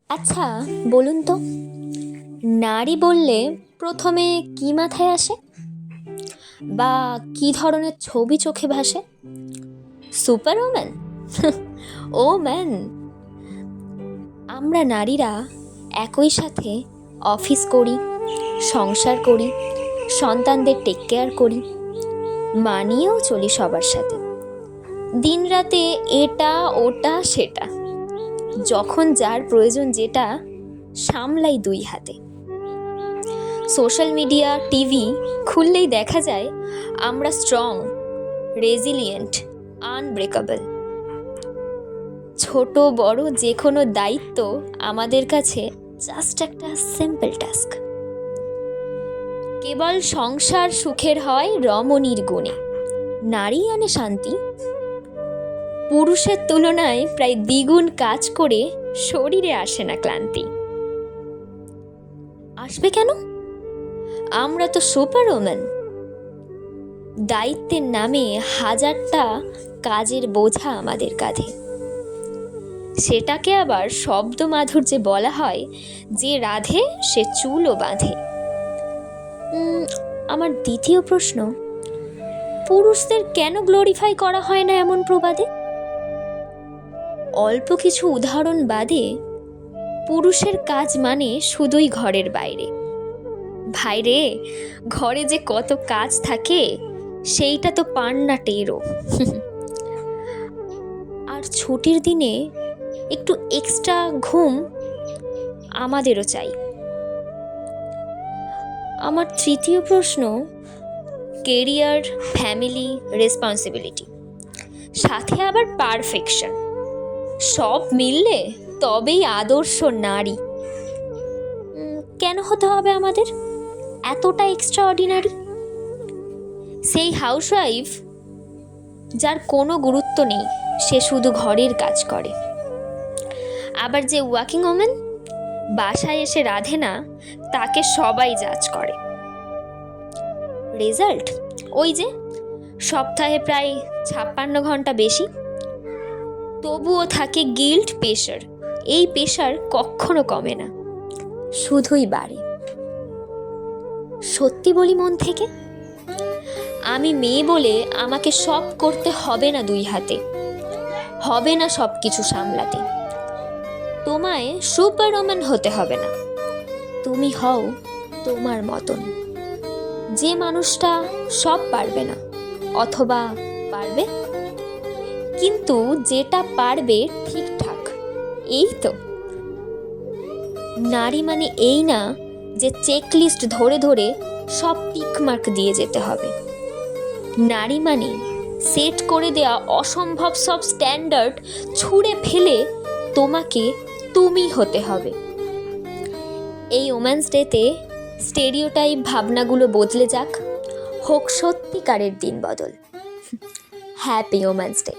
আচ্ছা, বলুন তো, নারী বললে প্রথমে কি মাথায় আসে? বা কি ধরনের ছবি চোখে ভাসে? Super woman? Oh man! আমরা নারীরা একই সাথে অফিস করি, সংসার করি, সন্তানদের টেক কেয়ার করি, মানিয়েও চলি সবার সাথে। দিনরাতে এটা ওটা সেটা, যখন যার প্রয়োজন যেটা সামলাই দুই হাতে। সোশ্যাল মিডিয়া, টিভি খুললেই দেখা যায় আমরা স্ট্রং, রেজিলিয়েন্ট, আনব্রেকেবল। ছোট বড় যে কোনো দায়িত্ব আমাদের কাছে জাস্ট একটা সিম্পল টাস্ক। কেবল সংসার সুখের হয় রমণীর গুণে, নারী আনে শান্তি। পুরুষের তুলনায় প্রায় দ্বিগুণ কাজ করে শরীরে আসে না ক্লান্তি। আসবে কেন? আমরা তো সুপার ওম্যান। দায়িত্বের নামে হাজারটা কাজের বোঝা আমাদের কাঁধে। সেটাকে আবার শব্দ মাধুর্যে বলা হয়, যে রাধে সে চুলও বাঁধে। আমার দ্বিতীয় প্রশ্ন, পুরুষদের কেন গ্লোরিফাই করা হয় না এমন প্রবাদে? অল্প কিছু উদাহরণ বাদে পুরুষের কাজ মানে শুধুই ঘরের বাইরে। ভাইরে, ঘরে যে কত কাজ থাকে সেইটা তো পান না টেরও। আর ছুটির দিনে একটু এক্সট্রা ঘুম আমাদেরও চাই। আমার তৃতীয় প্রশ্ন, কেরিয়ার, ফ্যামিলি, রেসপন্সিবিলিটি, সাথে আবার পারফেকশন, সব মিললে তবেই আদর্শ নারী। কেন হতে হবে আমাদের এতটা এক্সট্রা অর্ডিনারি? সেই হাউসওয়াইফ যার কোনো গুরুত্ব নেই, সে শুধু ঘরের কাজ করে। আবার যে ওয়ার্কিং ওম্যান বাসায় এসে রাধে না, তাকে সবাই জাজ করে। রেজাল্ট ওই যে, সপ্তাহে প্রায় 56 ঘন্টা বেশি, তবুও থাকে গিল্ট, প্রেশার। এই প্রেশার কখনো কমে না, শুধুই বাড়ে। সত্যি বলি মন থেকে, আমি মেয়ে বলে আমাকে সব করতে হবে না দুই হাতে, হবে না সব কিছু সামলাতে। তোমায় সুপার ওম্যান হতে হবে না, তুমি হও তোমার মতন। যে মানুষটা সব পারবে না, অথবা পারবে, কিন্তু যেটা পারবে ঠিকঠাক। এই তো নারী মানে। এই না যে চেকলিস্ট ধরে ধরে সব টিক মার্ক দিয়ে যেতে হবে। নারী মানে সেট করে দেয়া অসম্ভব সব স্ট্যান্ডার্ড ছুঁড়ে ফেলে তোমাকে তুমি হতে হবে। এই ওম্যান্স ডেতে স্টেরিওটাইপ ভাবনাগুলো বদলে যাক, হোক সত্যিকারের দিন বদল। Happy woman's day.